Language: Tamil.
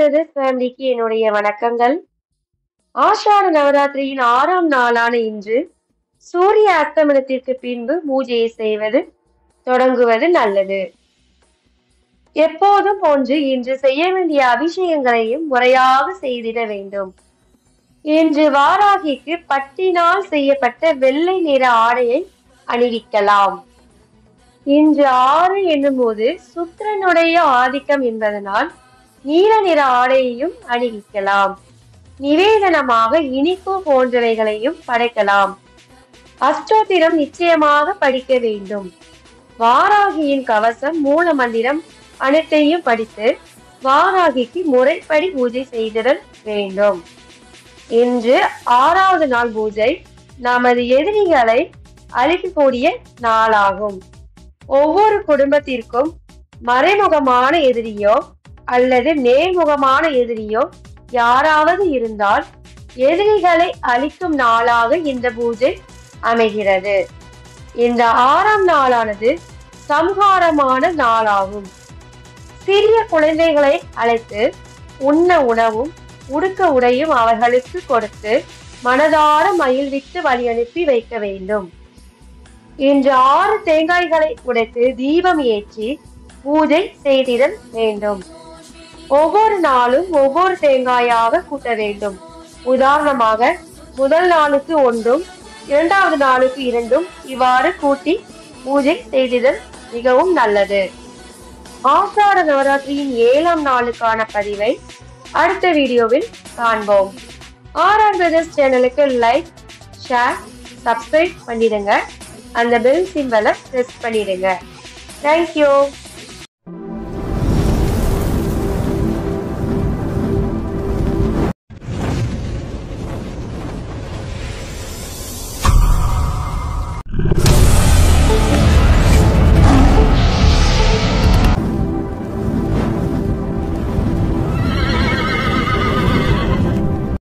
பிரதர்ஸ் ஃபேமிலிக்கு என்னுடைய வணக்கங்கள். ஆஷாட நவராத்திரியின் 6ஆம் நாளான இன்று சூரிய அஸ்தமனத்திற்கு பின்பு பூஜையை செய்வது தொடங்குவது நல்லது. எப்போதும் போன்று இன்று செய்ய வேண்டிய அபிஷேகங்களையும் முறையாக செய்திட வேண்டும். இன்று வாராகிக்கு பட்டினால் செய்யப்பட்ட வெள்ளை நிற ஆடையை அணிவிக்கலாம். இன்று 6 என்னும்போது சுக்கிரனுடைய ஆதிக்கம் என்பதனால் நீல நிற ஆடையையும் அணிவிக்கலாம். நிவேதனமாக இனிப்பு போன்றவைகளையும் படைக்கலாம். அஷ்டோத்திரம் நிச்சயமாக படிக்க வேண்டும். வாராகியின் கவசம் மூல மந்திரம் அனைத்தையும் படித்து வாராகிக்கு முறைப்படி பூஜை செய்திடல் வேண்டும். இன்று 6வது நாள் பூஜை நமது எதிரிகளை அழிக்கக்கூடிய நாளாகும். ஒவ்வொரு குடும்பத்திற்கும் மறைமுகமான எதிரியோ அல்லது நேர்முகமான எதிரியோ யாராவது இருந்தால் எதிரிகளை அழிக்கும் நாளாக இந்த பூஜை அமைகிறது. இந்த 6ஆம் நாளானது சம்ஹாரமான நாளாகும். சிறிய குழந்தைகளை அழைத்து உண்ண உணவும் உடுக்க உடையும் அவர்களுக்கு கொடுத்து மனதார மகிழ்வித்து வழி அனுப்பி வைக்க வேண்டும். இன்று 6 தேங்காய்களை உடைத்து தீபம் ஏற்றி பூஜை செய்திடல் வேண்டும். ஒவ்வொரு நாளும் ஒவ்வொரு தேங்காயாக கூட்ட வேண்டும். உதாரணமாக முதல் நாளுக்கு 1, 2வது நாளுக்கு 2 இவ்வாறு கூட்டி பூஜை செய்திடல் மிகவும் நல்லது. ஆஷாட நவராத்திரியின் 7ஆம் நாளுக்கான பதிவை அடுத்த வீடியோவில் காண்போம். ஆர்ஆர் பிரதர்ஸ் சேனலுக்கு லைக், ஷேர், சப்ஸ்கிரைப் பண்ணிடுங்க. அந்த பெல் சிம்பலை பிரஸ் பண்ணிடுங்க. தேங்க்யூ.